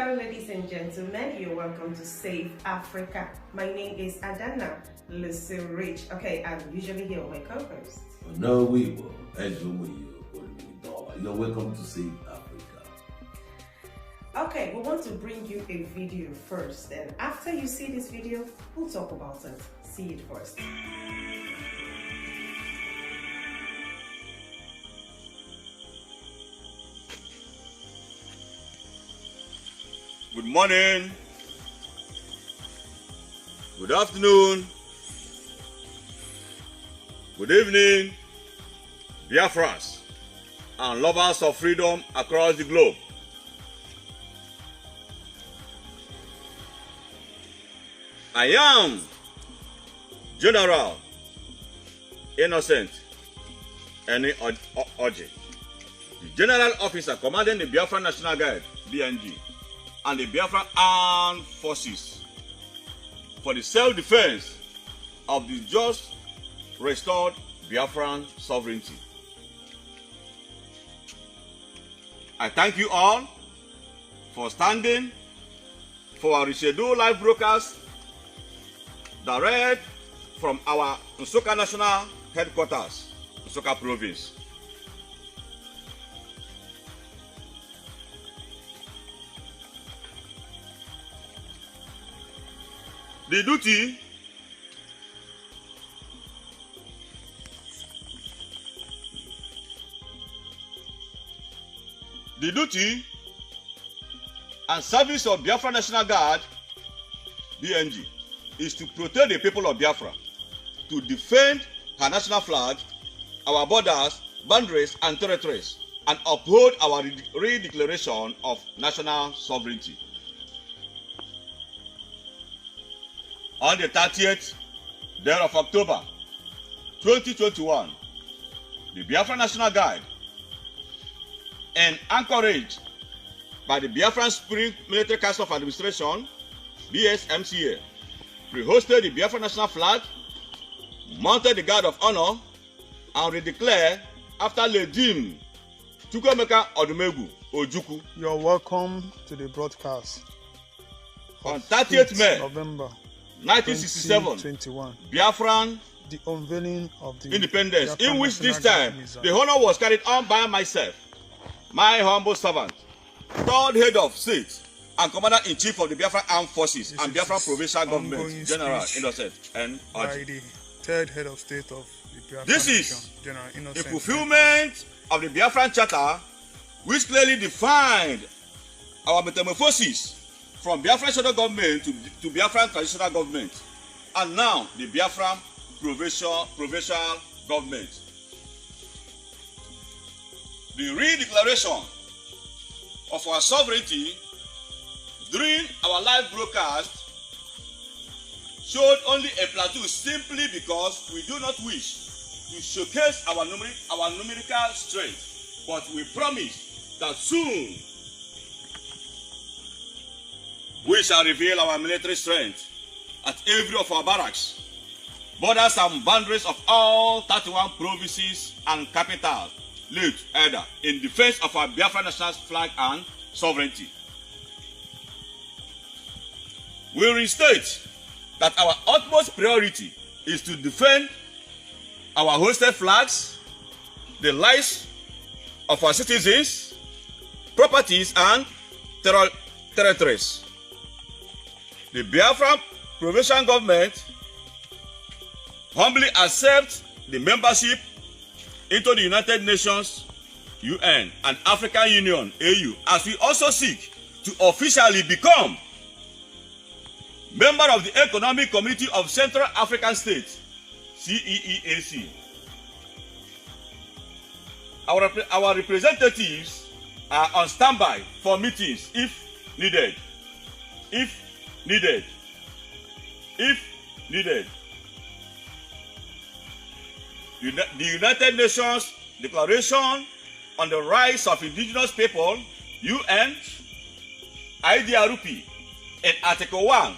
Hello ladies and gentlemen, you're welcome to Save Africa. My name is Adana Rich. Okay, I'm usually here with my co-host. No, we will. You're welcome to Save Africa. Okay, we want to bring you a video first, and after you see this video, we'll talk about it. See it first. Good morning, good afternoon, good evening, Biafrans and lovers of freedom across the globe. I am General Innocent Eni Oji, the General Officer commanding the Biafra National Guard, BNG, and the Biafra Armed Forces for the self-defense of the just restored Biafran sovereignty. I thank you all for standing for our rescheduled live broadcast direct from our Nsukka National Headquarters, Nsukka Province. The duty and service of Biafra National Guard, BNG, is to protect the people of Biafra, to defend her national flag, our borders, boundaries, and territories, and uphold our redeclaration of national sovereignty. On the 30th day of October 2021, the Biafra National Guard, and encouraged by the Biafran Spring Military Council of Administration, BSMCA, pre-hosted the Biafra National Flag, mounted the Guard of Honor, and redeclared after Ledim Chukwuemeka Odumegwu Ojukwu. You're welcome to the broadcast. On 30th May November 1967, Biafran the unveiling of the independence, Biafran in which this National time Guard the honor was carried on by myself, my humble servant, third head of state and commander-in-chief of the Biafra Armed Forces and Biafra Provincial Government, General Innocent N. by Oji. the third head of state of the Biafra This Nation, is General the Innocent. fulfillment of the Biafran Charter, which clearly defined our metamorphosis from Biafran Shadow Government to Biafran Transitional Government, and now the Biafran Provincial Government. The redeclaration of our sovereignty during our live broadcast showed only a plateau simply because we do not wish to showcase our numerical strength, but we promise that soon we shall reveal our military strength at every of our barracks, borders and boundaries of all 31 provinces and capital laid either in defense of our Biafra national flag and sovereignty. We restate that our utmost priority is to defend our hosted flags, the lives of our citizens, properties, and territories. The Biafra Provincial Government humbly accepts the membership into the United Nations, UN, and African Union, AU, as we also seek to officially become member of the Economic Community of Central African States, CEEAC. Our representatives are on standby for meetings if needed. The United Nations Declaration on the Rights of Indigenous People, UN, IDRP, and Article 1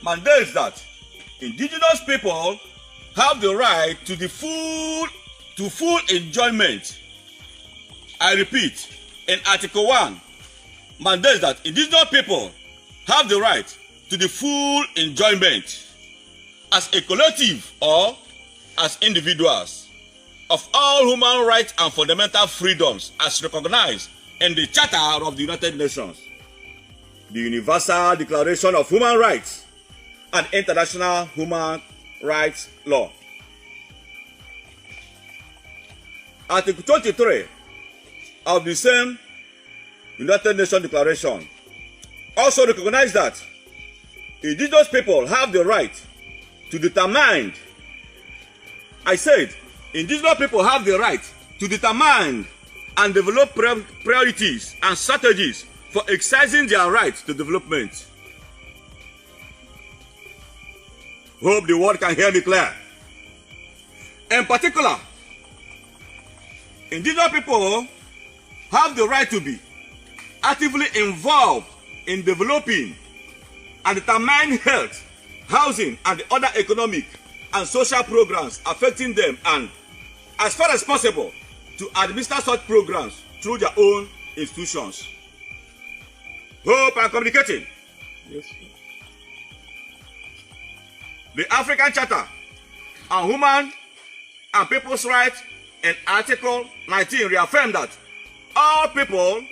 mandates that indigenous people have the right to the full enjoyment. I repeat, in Article 1, mandates that indigenous people have the right to the full enjoyment as a collective or as individuals of all human rights and fundamental freedoms as recognized in the Charter of the United Nations, the Universal Declaration of Human Rights, and international human rights law. Article 23 of the same United Nations Declaration also recognizes that indigenous people have the right to determine, I said, indigenous people have the right to determine and develop priorities and strategies for exercising their right to development. Hope the world can hear me clear. In particular, indigenous people have the right to be actively involved in developing and determine health, housing, and the other economic and social programs affecting them, and, as far as possible, to administer such programs through their own institutions. Hope I'm communicating. Yes. The African Charter on Human and People's Rights in Article 19 reaffirms that all people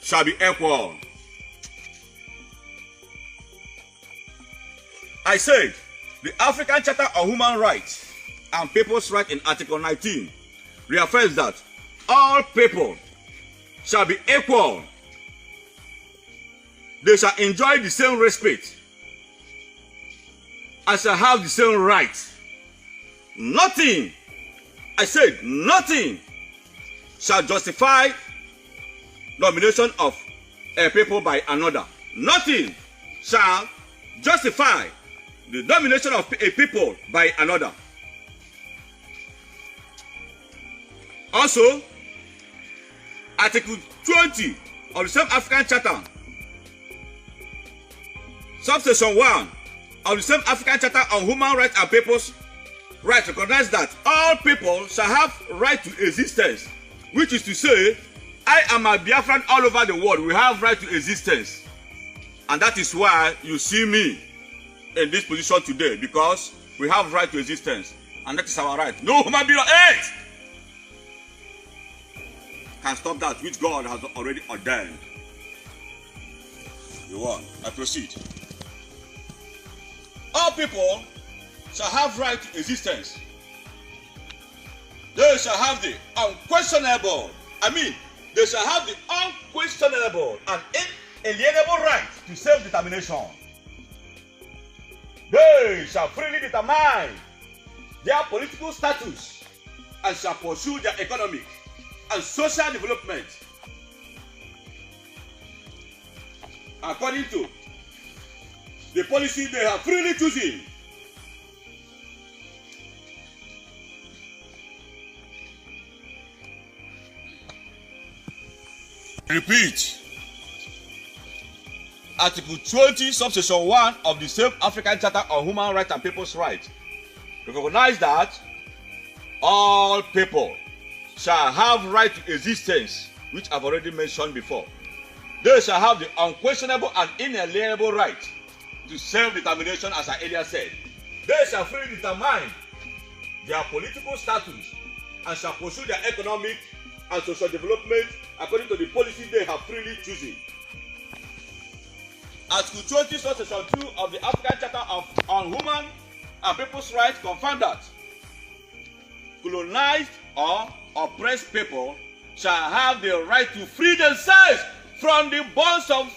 shall be equal. I said, the African Charter on Human Rights and People's Rights in Article 19 reaffirms that all people shall be equal. They shall enjoy the same respect and shall have the same rights. Nothing, I said, nothing shall justify domination of a people by another. Nothing shall justify the domination of a people by another. Also, Article 20 of the same African Charter, subsection 1 of the same African Charter on Human Rights and People's Rights recognize that all people shall have right to existence, which is to say, I am a Biafran all over the world. We have right to existence. And that is why you see me in this position today, because we have right to existence. And that is our right. No human being on earth can stop that which God has already ordained. You want? I proceed. All people shall have right to existence. They shall have the unquestionable, they shall have the unquestionable and inalienable right to self-determination. They shall freely determine their political status and shall pursue their economic and social development according to the policy they have freely chosen. Repeat. Article 20, subsection 1 of the same African Charter on Human Rights and People's Rights recognize that all people shall have right to existence, which I've already mentioned before. They shall have the unquestionable and inalienable right to self-determination, as I earlier said. They shall freely determine their political status and shall pursue their economic and social development according to the policy they have freely chosen. Article 20, subsection 2 of the African Charter on Human and People's Rights confirm that colonized or oppressed people shall have the right to free themselves from the bonds of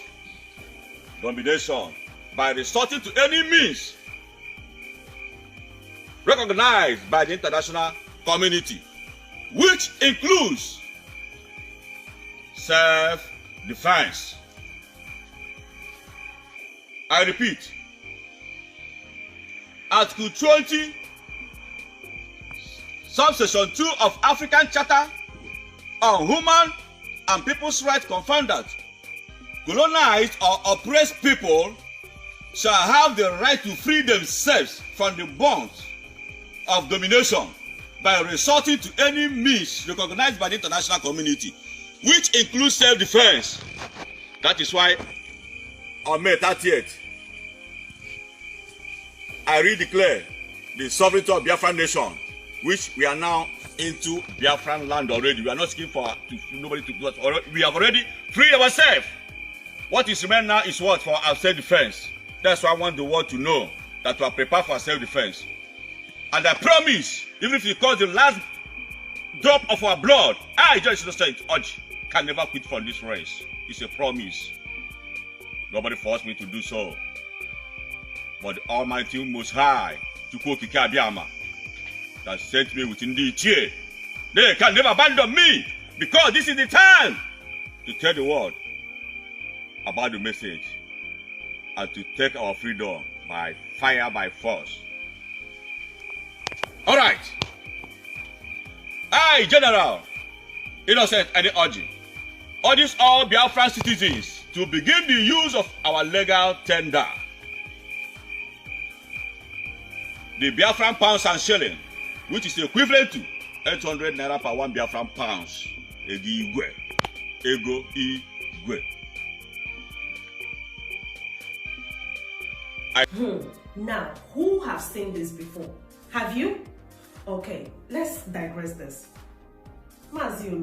domination by resorting to any means recognized by the international community, which includes self-defense. I repeat, Article 20, subsection 2 of African Charter on Human and People's Rights confirm that colonized or oppressed people shall have the right to free themselves from the bonds of domination by resorting to any means recognized by the international community, which includes self-defense. That is why on May 30th, I redeclare the sovereignty of Biafran nation, which we are now into Biafran land already. We are not asking for nobody to do it. We have already freed ourselves. What is remaining now is what? For our self-defense. That's why I want the world to know that we are prepared for self-defense. And I promise, even if it costs the last drop of our blood, I just understand it can never quit from this race. It's a promise. Nobody forced me to do so. But the Almighty Most High, that sent me within the chair, they can never abandon me, because this is the time to tell the world about the message and to take our freedom by fire, by force. All right. I, General Innocent Eni Orji, urges all Biafran citizens to begin the use of our legal tender. The Biafran pounds and shilling, which is equivalent to 800 naira per 1 Biafran pounds. Ego igwe. Now, who have seen this before? Have you? Okay, let's digress this. Mazio,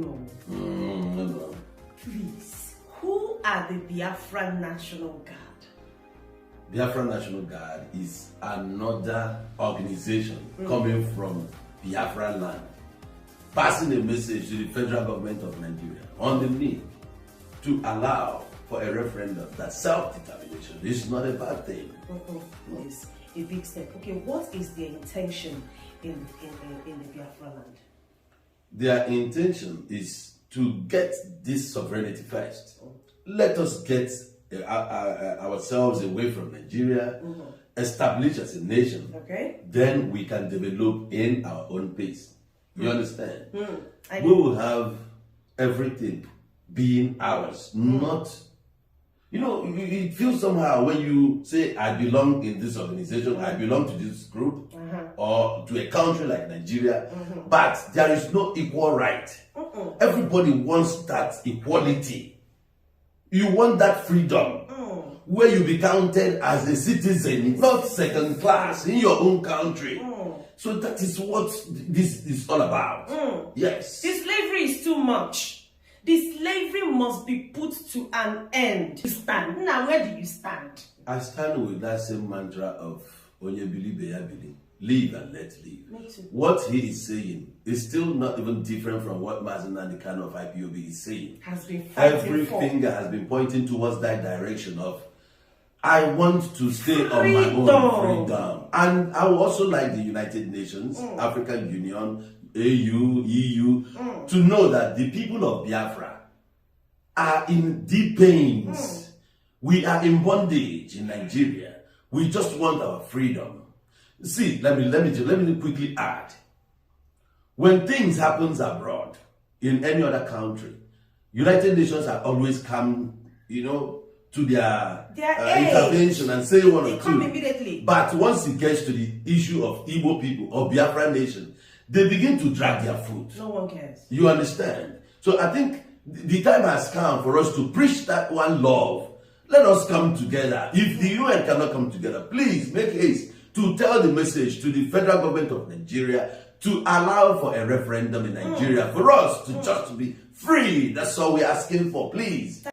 no. Please, who are the Biafran National Guard? Biafra National Guard is another organization coming from Biafra land, passing a message to the federal government of Nigeria on the need to allow for a referendum that self-determination is not a bad thing. It's a big step. Okay, what is their intention in the Biafra land? Their intention is to get this sovereignty first. Let us get ourselves away from Nigeria, establish as a nation. Okay. Then we can develop in our own pace. You understand? We will have everything being ours, not. You know, it feels somehow when you say, I belong in this organization, I belong to this group, or to a country like Nigeria, but there is no equal right. Everybody wants that equality. You want that freedom, where you be counted as a citizen, not second class, in your own country. So that is what this is all about. Yes. This slavery is too much. The slavery must be put to an end. You stand. Now, where do you stand? I stand with that same mantra of Onye Bili Beya Bili. Live and let live. What he is saying is still not even different from what Mazen Nandikano of IPOB is saying. Has been Every finger has been pointing towards that direction of, I want to stay on my own freedom. And I would also like the United Nations, African Union, AU, EU, to know that the people of Biafra are in deep pains. We are in bondage in Nigeria. We just want our freedom. See, let me quickly add. When things happen abroad, in any other country, United Nations have always come, to their intervention and say one or two. Come immediately. But once it gets to the issue of Igbo people or Biafra nation, they begin to drag their foot. No one cares. You understand? So I think the time has come for us to preach that one love. Let us come together. If the UN cannot come together, please make haste to tell the message to the federal government of Nigeria to allow for a referendum in Nigeria for us to just be free. That's all we're asking for, please.